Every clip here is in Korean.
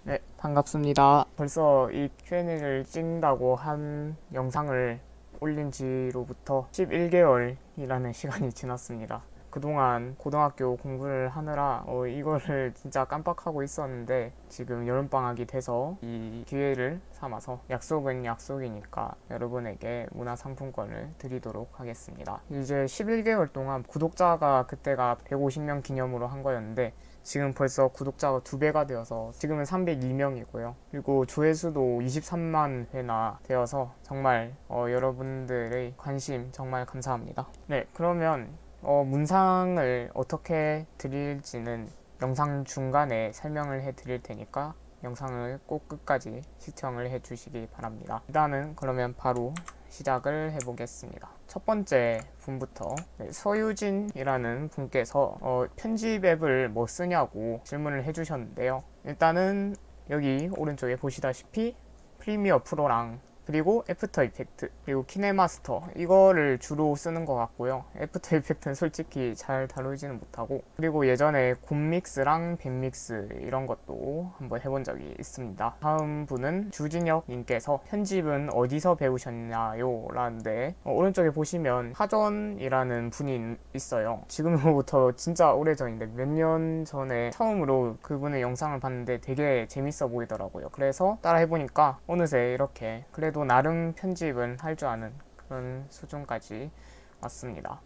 네, 반갑습니다. 벌써 이 Q&A를 찍는다고 한 영상을 올린 지로부터 11개월이라는 시간이 지났습니다. 그동안 고등학교 공부를 하느라 이거를 진짜 깜빡하고 있었는데 지금 여름방학이 돼서 이 기회를 삼아서 약속은 약속이니까 여러분에게 문화상품권을 드리도록 하겠습니다. 이제 11개월 동안 구독자가 그때가 150명 기념으로 한 거였는데 지금 벌써 구독자가 2배가 되어서 지금은 302명이고요. 그리고 조회수도 23만 회나 되어서 정말 여러분들의 관심 정말 감사합니다. 네, 그러면 문상을 어떻게 드릴지는 영상 중간에 설명을 해 드릴 테니까 영상을 꼭 끝까지 시청을 해 주시기 바랍니다. 일단은 그러면 바로 시작을 해보겠습니다. 첫 번째 분부터 서유진이라는 분께서 편집 앱을 뭐 쓰냐고 질문을 해주셨는데요. 일단은 여기 오른쪽에 보시다시피 프리미어 프로랑 그리고 애프터 이펙트 그리고 키네마스터 이거를 주로 쓰는 것 같고요. 애프터 이펙트는 솔직히 잘 다루지는 못하고, 그리고 예전에 곰믹스랑 밴믹스 이런 것도 한번 해본 적이 있습니다. 다음 분은 주진혁 님께서 편집은 어디서 배우셨나요? 라는데 오른쪽에 보시면 하전이라는 분이 있어요. 지금부터 진짜 오래전인데 몇 년 전에 처음으로 그분의 영상을 봤는데 되게 재밌어 보이더라고요. 그래서 따라 해보니까 어느새 이렇게 그래도 나름 편집은 할 줄 아는 그런 수준까지 왔습니다.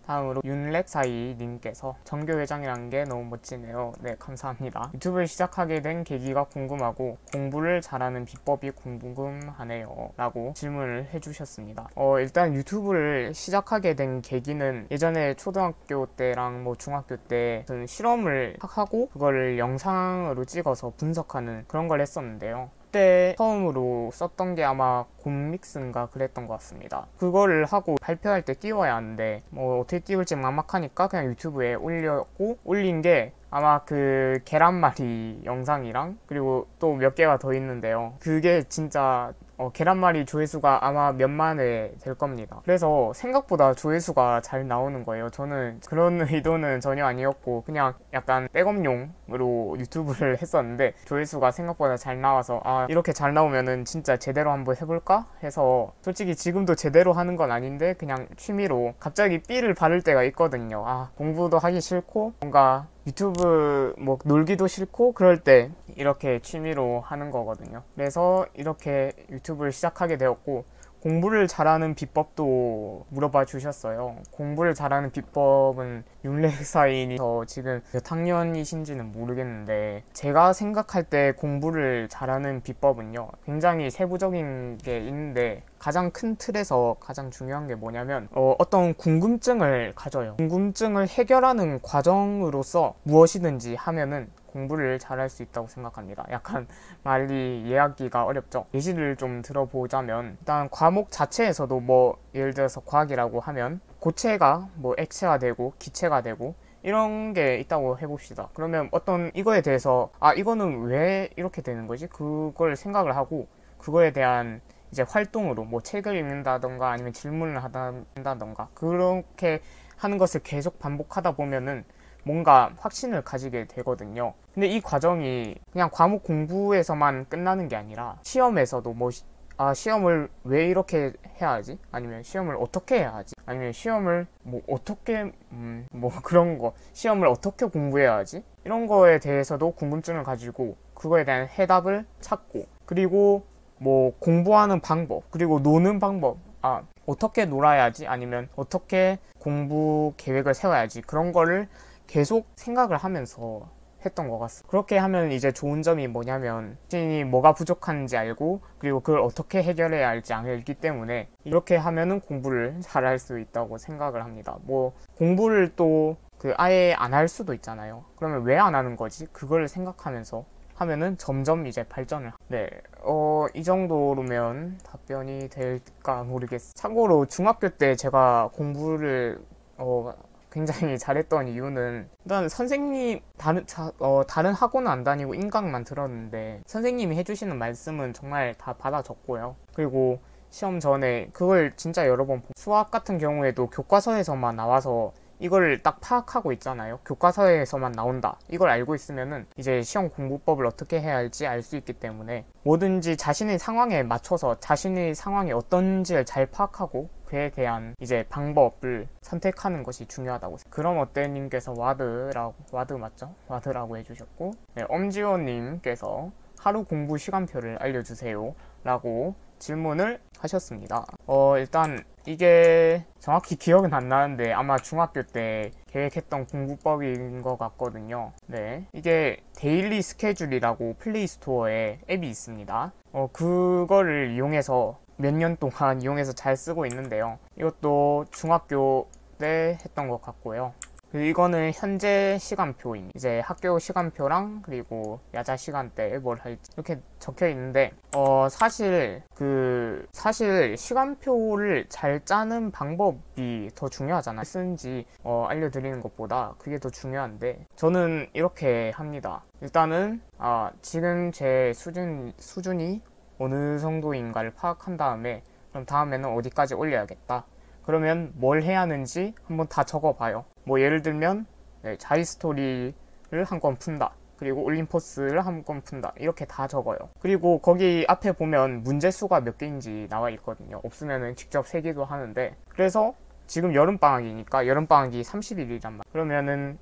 다음으로 윤렉사이 님께서 정교회장이란 게 너무 멋지네요. 네, 감사합니다. 유튜브를 시작하게 된 계기가 궁금하고 공부를 잘하는 비법이 궁금하네요 라고 질문을 해주셨습니다. 일단 유튜브를 시작하게 된 계기는 예전에 초등학교 때랑 뭐 중학교 때 저는 실험을 하고 그거를 영상으로 찍어서 분석하는 그런 걸 했었는데요. 그때 처음으로 썼던 게 아마 곰믹스인가 그랬던 것 같습니다. 그거를 하고 발표할 때 띄워야 하는데 뭐 어떻게 띄울지 막막하니까 그냥 유튜브에 올렸고, 올린 게 아마 그 계란말이 영상이랑 그리고 또 몇 개가 더 있는데요. 그게 진짜 계란말이 조회수가 아마 몇만 회 될 겁니다. 그래서 생각보다 조회수가 잘 나오는 거예요. 저는 그런 의도는 전혀 아니었고 그냥 약간 백업용으로 유튜브를 했었는데 조회수가 생각보다 잘 나와서 이렇게 잘 나오면은 진짜 제대로 한번 해볼까 해서, 솔직히 지금도 제대로 하는 건 아닌데 그냥 취미로 갑자기 삐를 바를 때가 있거든요. 공부도 하기 싫고 뭔가 유튜브 뭐 놀기도 싫고 그럴 때 이렇게 취미로 하는 거거든요. 그래서 이렇게 유튜브를 시작하게 되었고, 공부를 잘하는 비법도 물어봐 주셨어요. 공부를 잘하는 비법은 윤렉사인이서 지금 몇 학년이신지는 모르겠는데 제가 생각할 때 공부를 잘하는 비법은요, 굉장히 세부적인 게 있는데 가장 큰 틀에서 가장 중요한 게 뭐냐면 어떤 궁금증을 가져요. 궁금증을 해결하는 과정으로서 무엇이든지 하면은 공부를 잘할 수 있다고 생각합니다. 약간 말이 이해하기가 어렵죠. 예시를 좀 들어보자면 일단 과목 자체에서도 뭐 예를 들어서 과학이라고 하면 고체가 뭐 액체가 되고 기체가 되고 이런 게 있다고 해봅시다. 그러면 어떤 이거에 대해서 이거는 왜 이렇게 되는 거지? 그걸 생각을 하고 그거에 대한 이제 활동으로 뭐 책을 읽는다던가 아니면 질문을 한다던가 그렇게 하는 것을 계속 반복하다 보면은 뭔가 확신을 가지게 되거든요. 근데 이 과정이 그냥 과목 공부에서만 끝나는 게 아니라 시험에서도 뭐 시험을 왜 이렇게 해야 하지? 아니면 시험을 어떻게 해야 하지? 아니면 시험을 뭐 어떻게 뭐 그런 거, 시험을 어떻게 공부해야 하지? 이런 거에 대해서도 궁금증을 가지고 그거에 대한 해답을 찾고, 그리고 뭐 공부하는 방법, 그리고 노는 방법, 어떻게 놀아야지? 아니면 어떻게 공부 계획을 세워야지? 그런 거를 계속 생각을 하면서 했던 것 같습니다. 그렇게 하면 이제 좋은 점이 뭐냐면 자신이 뭐가 부족한지 알고 그리고 그걸 어떻게 해결해야 할지 알기 때문에 이렇게 하면은 공부를 잘할 수 있다고 생각을 합니다. 뭐 공부를 또 아예 안 할 수도 있잖아요. 그러면 왜 안 하는 거지? 그걸 생각하면서 하면은 점점 이제 발전을. 이 정도로면 답변이 될까 모르겠어요. 참고로 중학교 때 제가 공부를 굉장히 잘했던 이유는 일단 선생님 다른 학원은 안 다니고 인강만 들었는데 선생님이 해주시는 말씀은 정말 다 받아 적고요. 그리고 시험 전에 그걸 진짜 여러 번 수학 같은 경우에도 교과서에서만 나와서 이걸 딱 파악하고 있잖아요. 교과서에서만 나온다. 이걸 알고 있으면은 이제 시험 공부법을 어떻게 해야 할지 알 수 있기 때문에 뭐든지 자신의 상황에 맞춰서 자신의 상황이 어떤지를 잘 파악하고 그에 대한 이제 방법을 선택하는 것이 중요하다고. 그럼 어때 님께서 와드 맞죠? 와드라고 해주셨고, 네, 엄지원님께서 하루 공부 시간표를 알려주세요 라고 질문을 하셨습니다. 일단 이게 정확히 기억은 안 나는데 아마 중학교 때 계획했던 공부법인 것 같거든요. 네, 이게 데일리 스케줄이라고 플레이스토어에 앱이 있습니다. 그거를 이용해서 몇 년 동안 이용해서 잘 쓰고 있는데요. 이것도 중학교 때 했던 것 같고요. 이거는 현재 시간표입니다. 이제 학교 시간표랑 그리고 야자 시간대에 뭘 할지 이렇게 적혀 있는데 사실 시간표를 잘 짜는 방법이 더 중요하잖아요. 쓰는지 알려드리는 것보다 그게 더 중요한데 저는 이렇게 합니다. 일단은 지금 제 수준이 어느 정도인가를 파악한 다음에 그럼 다음에는 어디까지 올려야겠다. 그러면 뭘 해야 하는지 한번 다 적어봐요. 뭐 예를 들면 자이스토리를 한 건 푼다. 그리고 올림포스를 한 건 푼다. 이렇게 다 적어요. 그리고 거기 앞에 보면 문제수가 몇 개인지 나와 있거든요. 없으면 직접 세기도 하는데, 그래서 지금 여름방학이니까 여름방학이 30일이란 말. 그러면은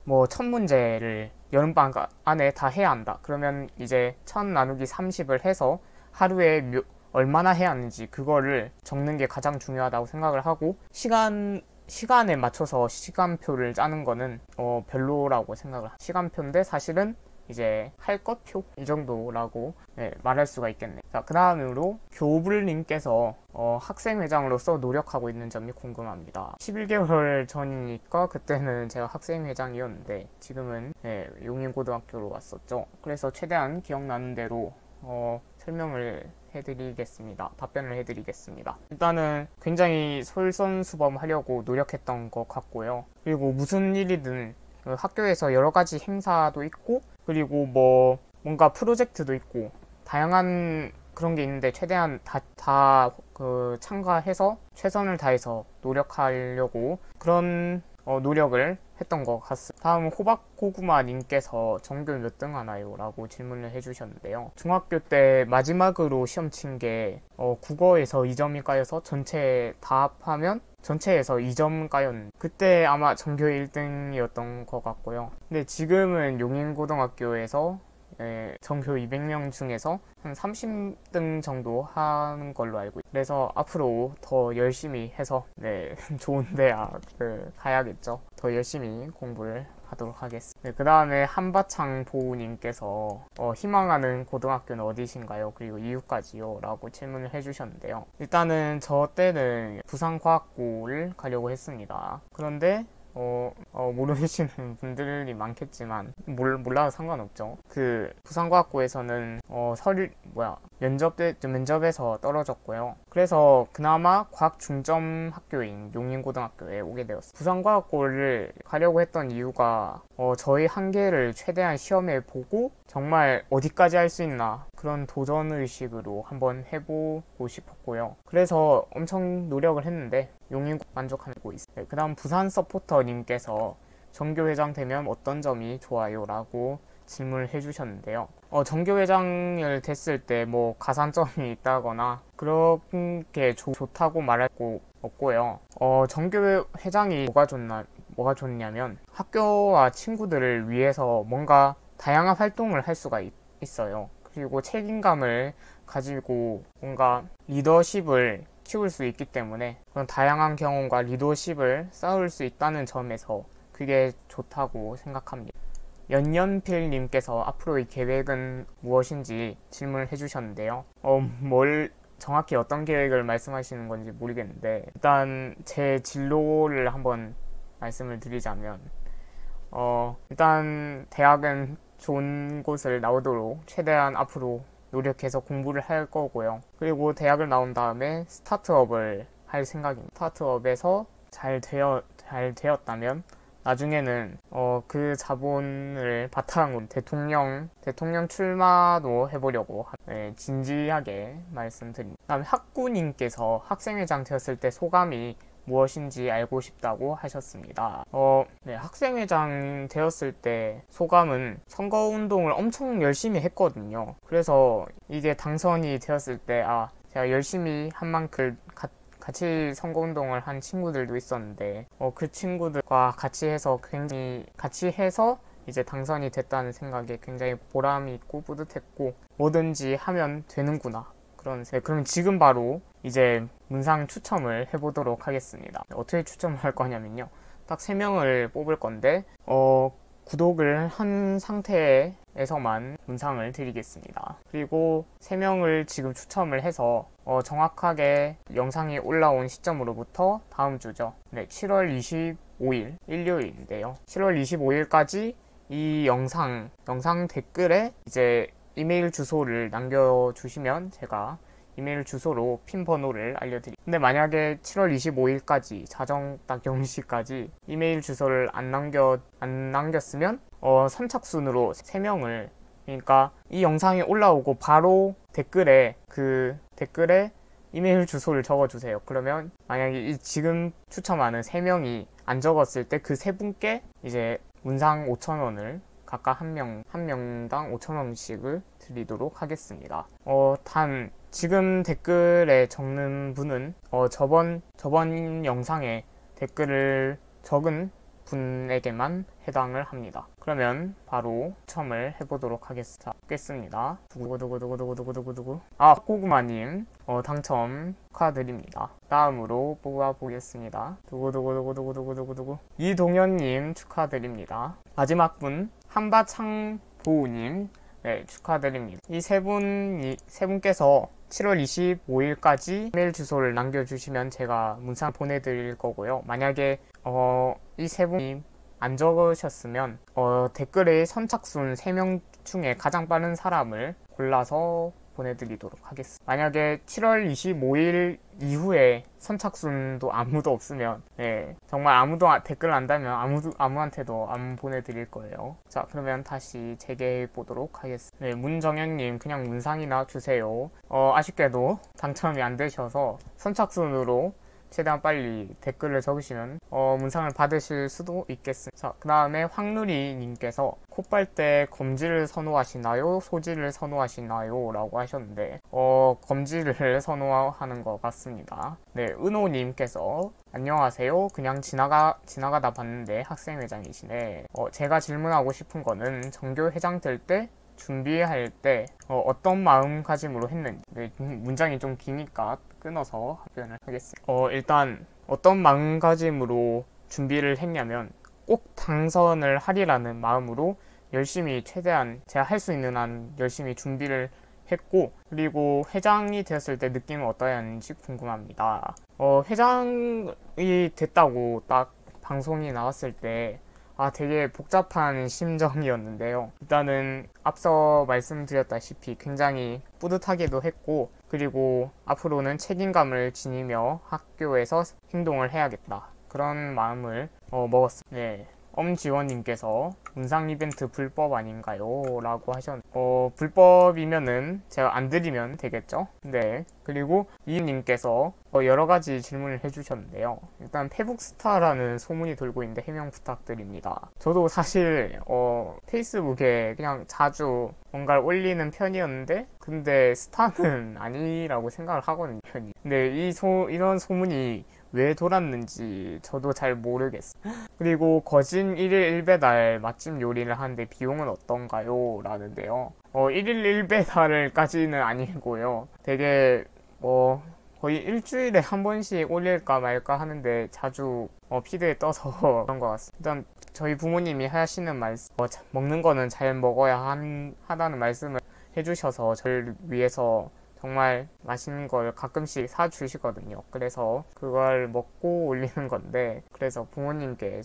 뭐 첫 문제를 여름방학 안에 다 해야 한다. 그러면 이제 1000 나누기 30을 해서 하루에 얼마나 해야 하는지 그거를 적는 게 가장 중요하다고 생각을 하고, 시간에 맞춰서 시간표를 짜는 거는 별로라고 생각을 합니다. 시간표인데 사실은 이제 할 것표 이 정도라고 말할 수가 있겠네요. 자, 그 다음으로 교불님께서 학생회장으로서 노력하고 있는 점이 궁금합니다. 11개월 전이니까 그때는 제가 학생회장이었는데 지금은 용인고등학교로 왔었죠. 그래서 최대한 기억나는 대로 설명을 해드리겠습니다. 답변을 해드리겠습니다. 일단은 굉장히 솔선수범하려고 노력했던 것 같고요. 그리고 무슨 일이든 학교에서 여러 가지 행사도 있고, 그리고 뭔가 프로젝트도 있고, 다양한 그런 게 있는데 최대한 다 참가해서 최선을 다해서 노력하려고 그런 노력을 했던 것 같습니다. 다음 호박고구마님께서 전교 몇 등 하나요? 라고 질문을 해주셨는데요. 중학교 때 마지막으로 시험 친 게 국어에서 2점이 까여서 전체 다 합하면 전체에서 2점 까였는데 그때 아마 전교 1등이었던 것 같고요. 근데 지금은 용인고등학교에서 전교 200명 중에서 한 30등 정도 하는 걸로 알고 있어요. 그래서 앞으로 더 열심히 해서 좋은 대학을 가야겠죠. 더 열심히 공부를 하도록 하겠습니다. 그 다음에 한바창 보우님께서 희망하는 고등학교는 어디신가요? 그리고 이유까지요? 라고 질문을 해주셨는데요. 일단은 저 때는 부산과학고를 가려고 했습니다. 그런데 모르시는 분들이 많겠지만 몰라도 상관없죠. 그 부산과학고에서는 면접에서 떨어졌고요. 그래서 그나마 과학 중점 학교인 용인고등학교에 오게 되었어요. 부산과학고를 가려고 했던 이유가 저희 한계를 최대한 시험해 보고 정말 어디까지 할 수 있나 그런 도전의식으로 한번 해보고 싶었고요. 그래서 엄청 노력을 했는데 용인 만족하고 있어요. 그 다음 부산 서포터님께서 전교회장 되면 어떤 점이 좋아요? 라고 질문을 해주셨는데요. 전교회장을 됐을 때 가산점이 있다거나 그렇게 좋다고 말할 거 없고요. 전교회장이 뭐가 좋냐면 학교와 친구들을 위해서 뭔가 다양한 활동을 할 수가 있어요. 그리고 책임감을 가지고 뭔가 리더십을 키울 수 있기 때문에 그런 다양한 경험과 리더십을 쌓을 수 있다는 점에서 그게 좋다고 생각합니다. 연연필님께서 앞으로의 계획은 무엇인지 질문을 해주셨는데요. 정확히 어떤 계획을 말씀하시는 건지 모르겠는데 일단 제 진로를 한번 말씀을 드리자면 일단 대학은 좋은 곳을 나오도록 최대한 앞으로 노력해서 공부를 할 거고요. 그리고 대학을 나온 다음에 스타트업을 할 생각입니다. 스타트업에서 잘 되었다면 나중에는 그 자본을 바탕으로 대통령 출마도 해보려고 진지하게 말씀드립니다. 그다음에 학구님께서 학생회장 되었을 때 소감이 무엇인지 알고 싶다고 하셨습니다. 네, 학생회장 되었을 때 소감은 선거운동을 엄청 열심히 했거든요. 그래서 이게 당선이 되었을 때 제가 열심히 한 만큼 같이 선거운동을 한 친구들도 있었는데 그 친구들과 같이 해서 이제 당선이 됐다는 생각에 굉장히 보람이 있고 뿌듯했고 뭐든지 하면 되는구나. 그럼 지금 바로 이제 문상 추첨을 해보도록 하겠습니다. 어떻게 추첨을 할 거냐면요. 딱 3명을 뽑을 건데 구독을 한 상태에서만 문상을 드리겠습니다. 그리고 3명을 지금 추첨을 해서 정확하게 영상이 올라온 시점으로부터 다음 주죠. 네, 7월 25일 일요일인데요. 7월 25일까지 이 영상 댓글에 이제 이메일 주소를 남겨주시면 제가 이메일 주소로 핀 번호를 알려드립니다. 근데 만약에 7월 25일까지 자정 딱 0시까지 이메일 주소를 안 남겼으면 선착순으로 3명을, 그러니까 이 영상이 올라오고 바로 댓글에 이메일 주소를 적어주세요. 그러면 만약에 이 지금 추첨하는 3명이 안 적었을 때 그 3분께 이제 문상 5,000원을 각각 한 명당 5,000원씩을 드리도록 하겠습니다. 단 지금 댓글에 적는 분은 저번 영상에 댓글을 적은 분에게만 해당을 합니다. 그러면 바로 추첨을 해보도록 하겠습니다. 두구두구두구두구두구두구. 고구마님 당첨 축하드립니다. 다음으로 뽑아보겠습니다. 두구두구두구두구두구두구. 이동현님 축하드립니다. 마지막 분 한바창보우님, 네, 축하드립니다. 이 세 분께서 7월 25일까지 이메일 주소를 남겨주시면 제가 문상 보내드릴 거고요. 만약에 이 세 분이 안 적으셨으면 댓글에 선착순 3명 중에 가장 빠른 사람을 골라서 보내드리도록 하겠습니다. 만약에 7월 25일 이후에 선착순도 아무도 없으면 정말 아무도 댓글 안 달면 아무한테도 안 보내드릴 거예요. 자, 그러면 다시 재개해 보도록 하겠습니다. 문정현님 그냥 문상이나 주세요. 아쉽게도 당첨이 안 되셔서 선착순으로 최대한 빨리 댓글을 적으시면 문상을 받으실 수도 있겠습니다. 자, 그 다음에 황누리님께서 콧발 때 검지를 선호하시나요? 소지를 선호하시나요? 라고 하셨는데 검지를 선호하는 것 같습니다. 네, 은호님께서 안녕하세요. 그냥 지나가다 봤는데 학생회장이시네. 제가 질문하고 싶은 거는 전교회장 될 때 준비할 때 어떤 마음가짐으로 했는지. 네, 문장이 좀 기니까 끊어서 답변을 하겠습니다. 일단 어떤 마음가짐으로 준비를 했냐면 꼭 당선을 하리라는 마음으로 열심히 최대한 제가 할 수 있는 한 열심히 준비를 했고, 그리고 회장이 되었을 때 느낌은 어떠했는지 궁금합니다. 회장이 됐다고 딱 방송이 나왔을 때 되게 복잡한 심정이었는데요. 일단은 앞서 말씀드렸다시피 굉장히 뿌듯하기도 했고, 그리고 앞으로는 책임감을 지니며 학교에서 행동을 해야겠다, 그런 마음을 먹었습니다. 네, 엄지원님께서 문상 이벤트 불법 아닌가요? 라고 하셨는데 불법이면은 제가 안 드리면 되겠죠? 네, 그리고 이님께서 여러가지 질문을 해주셨는데요. 일단 페북스타라는 소문이 돌고 있는데 해명 부탁드립니다. 저도 사실 페이스북에 그냥 자주 뭔가를 올리는 편이었는데, 근데 스타는 아니라고 생각을 하거든요. 근데 이런 소문이 왜 돌았는지 저도 잘 모르겠어요. 그리고 거진 1일 1배달 맛집 요리를 하는데 비용은 어떤가요? 라는데요. 1일 1배달까지는 아니고요. 되게 거의 일주일에 한 번씩 올릴까 말까 하는데 자주 피드에 떠서 그런 것 같습니다. 일단 저희 부모님이 하시는 말씀, 먹는 거는 잘 먹어야 하다는 말씀을 해주셔서 저를 위해서 정말 맛있는 걸 가끔씩 사주시거든요. 그래서 그걸 먹고 올리는 건데, 그래서 부모님께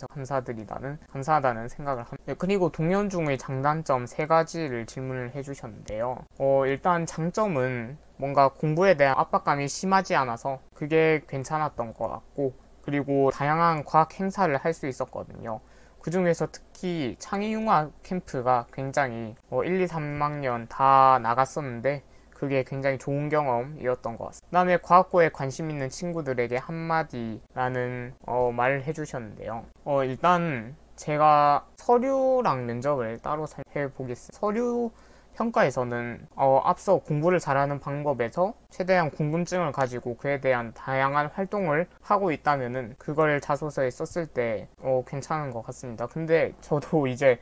감사하다는 생각을 합니다. 그리고 동현중의 장단점 3가지를 질문을 해주셨는데요. 일단 장점은 뭔가 공부에 대한 압박감이 심하지 않아서 그게 괜찮았던 것 같고, 그리고 다양한 과학 행사를 할 수 있었거든요. 그 중에서 특히 창의융합 캠프가 굉장히 1, 2, 3학년 다 나갔었는데, 그게 굉장히 좋은 경험이었던 것 같습니다. 그 다음에 과학고에 관심 있는 친구들에게 한마디라는 말을 해주셨는데요. 일단 제가 서류랑 면접을 따로 해보겠습니다. 서류 평가에서는 앞서 공부를 잘하는 방법에서 최대한 궁금증을 가지고 그에 대한 다양한 활동을 하고 있다면은 그걸 자소서에 썼을 때 괜찮은 것 같습니다. 근데 저도 이제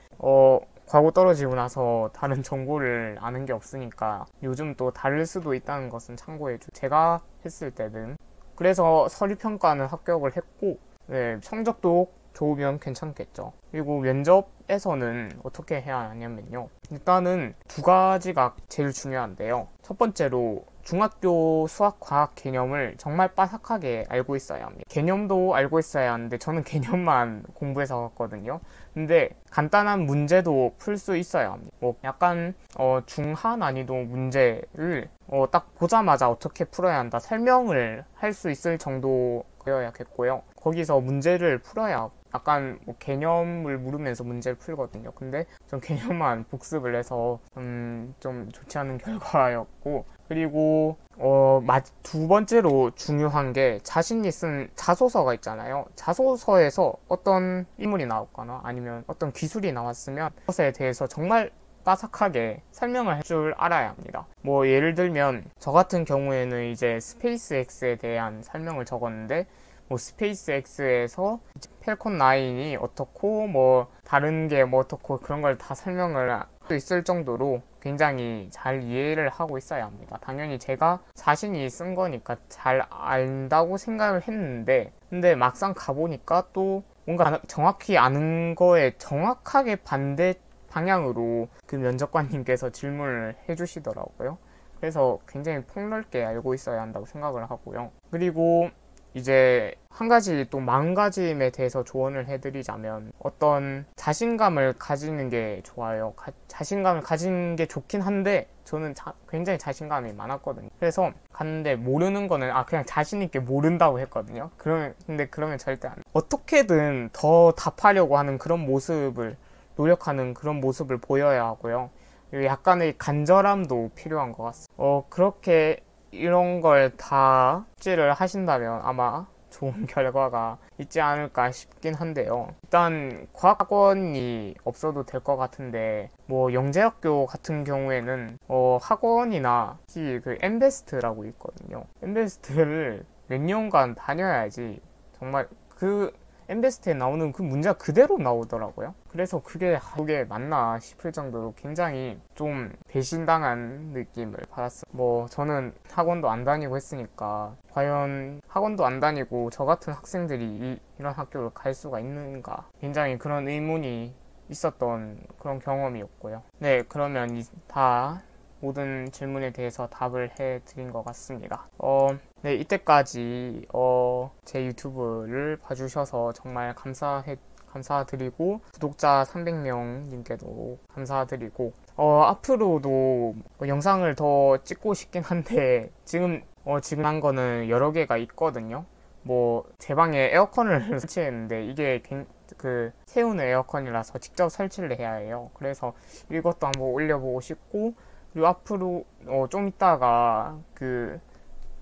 과고 떨어지고 나서 다른 정보를 아는 게 없으니까 요즘 또 다를 수도 있다는 것은 참고해주세요. 제가 했을 때는 그래서 서류 평가는 합격을 했고, 네, 성적도 좋으면 괜찮겠죠. 그리고 면접에서는 어떻게 해야 하냐면요. 일단은 두 가지가 제일 중요한데요. 첫 번째로 중학교 수학 과학 개념을 정말 빠삭하게 알고 있어야 합니다. 개념도 알고 있어야 하는데 저는 개념만 공부해서 갔거든요. 근데 간단한 문제도 풀 수 있어야 합니다. 뭐 약간 중하 난이도 문제를 딱 보자마자 어떻게 풀어야 한다 설명을 할 수 있을 정도여야겠고요. 거기서 문제를 풀어야 약간 뭐 개념을 물으면서 문제를 풀거든요. 근데 전 개념만 복습을 해서 좀 좋지 않은 결과였고, 그리고 두 번째로 중요한 게 자신이 쓴 자소서가 있잖아요. 자소서에서 어떤 인물이 나왔거나 아니면 어떤 기술이 나왔으면 그것에 대해서 정말 빠삭하게 설명을 할 줄 알아야 합니다. 뭐 예를 들면 저 같은 경우에는 이제 스페이스X에 대한 설명을 적었는데, 뭐 스페이스X에서 펠콘 9이 어떻고 뭐 다른 게 뭐 어떻고 그런 걸 다 설명을 할 수 있을 정도로 굉장히 잘 이해를 하고 있어야 합니다. 당연히 제가 자신이 쓴 거니까 잘 안다고 생각을 했는데, 근데 막상 가보니까 또 뭔가 정확히 아는 거에 정확하게 반대 방향으로 그 면접관님께서 질문을 해주시더라고요. 그래서 굉장히 폭넓게 알고 있어야 한다고 생각을 하고요. 그리고 이제 한 가지 또 마음가짐에 대해서 조언을 해드리자면 어떤 자신감을 가지는 게 좋아요. 자신감을 가지는 게 좋긴 한데 저는 굉장히 자신감이 많았거든요. 그래서 갔는데 모르는 거는 그냥 자신 있게 모른다고 했거든요. 근데 그러면 절대 안 돼. 어떻게든 더 답하려고 하는 그런 모습을 노력하는 그런 모습을 보여야 하고요. 그리고 약간의 간절함도 필요한 것 같습니다. 그렇게 이런 걸 다 숙지를 하신다면 아마 좋은 결과가 있지 않을까 싶긴 한데요. 일단 과학학원이 없어도 될 것 같은데, 뭐 영재학교 같은 경우에는 학원이나 그 엠베스트라고 있거든요. 엠베스트를 몇 년간 다녀야지 정말 그 엠베스트에 나오는 그 문제가 그대로 나오더라고요. 그래서 그게 맞나 싶을 정도로 굉장히 좀 배신당한 느낌을 받았어요. 뭐 저는 학원도 안 다니고 했으니까 과연 학원도 안 다니고 저 같은 학생들이 이런 학교를 갈 수가 있는가, 굉장히 그런 의문이 있었던 그런 경험이었고요. 네, 그러면 다 모든 질문에 대해서 답을 해드린 것 같습니다. 네, 이때까지 제 유튜브를 봐주셔서 정말 감사드리고, 구독자 300명 님께도 감사드리고, 앞으로도 영상을 더 찍고 싶긴 한데 지금 한 거는 여러 개가 있거든요. 뭐 제 방에 에어컨을 설치했는데 이게 그 세우는 에어컨이라서 직접 설치를 해야 해요. 그래서 이것도 한번 올려보고 싶고, 그리고 앞으로 좀 이따가 그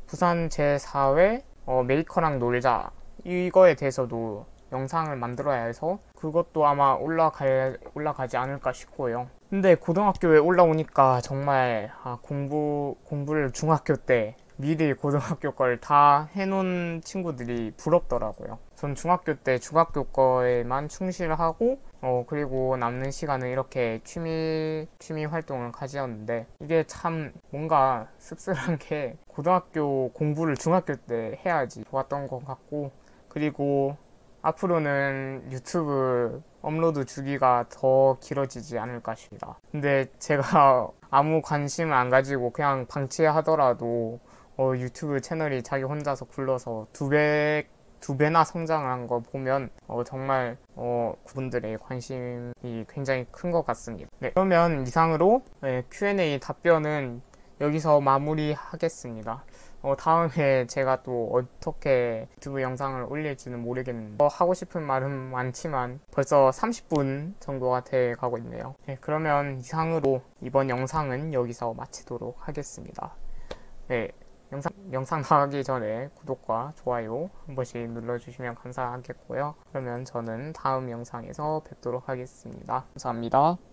부산 제4회 메이커랑 놀자 이거에 대해서도 영상을 만들어야 해서 그것도 아마 올라가지 않을까 싶고요. 근데 고등학교에 올라오니까 정말 공부를 중학교 때 미리 고등학교 걸 다 해놓은 친구들이 부럽더라고요. 전 중학교 때 중학교 거에만 충실하고 그리고 남는 시간은 이렇게 취미 활동을 가지었는데, 이게 참 뭔가 씁쓸한 게 고등학교 공부를 중학교 때 해야지 좋았던 것 같고, 그리고 앞으로는 유튜브 업로드 주기가 더 길어지지 않을까 싶습니다. 근데 제가 아무 관심을 안 가지고 그냥 방치하더라도 유튜브 채널이 자기 혼자서 굴러서 두 배나 성장을 한 거 보면 정말 그분들의 관심이 굉장히 큰 것 같습니다. 네, 그러면 이상으로 Q&A 답변은 여기서 마무리하겠습니다. 다음에 제가 또 어떻게 유튜브 영상을 올릴지는 모르겠는데 하고 싶은 말은 많지만 벌써 30분 정도가 돼 가고 있네요. 네, 그러면 이상으로 이번 영상은 여기서 마치도록 하겠습니다. 네, 영상 나가기 전에 구독과 좋아요 한 번씩 눌러주시면 감사하겠고요. 그러면 저는 다음 영상에서 뵙도록 하겠습니다. 감사합니다.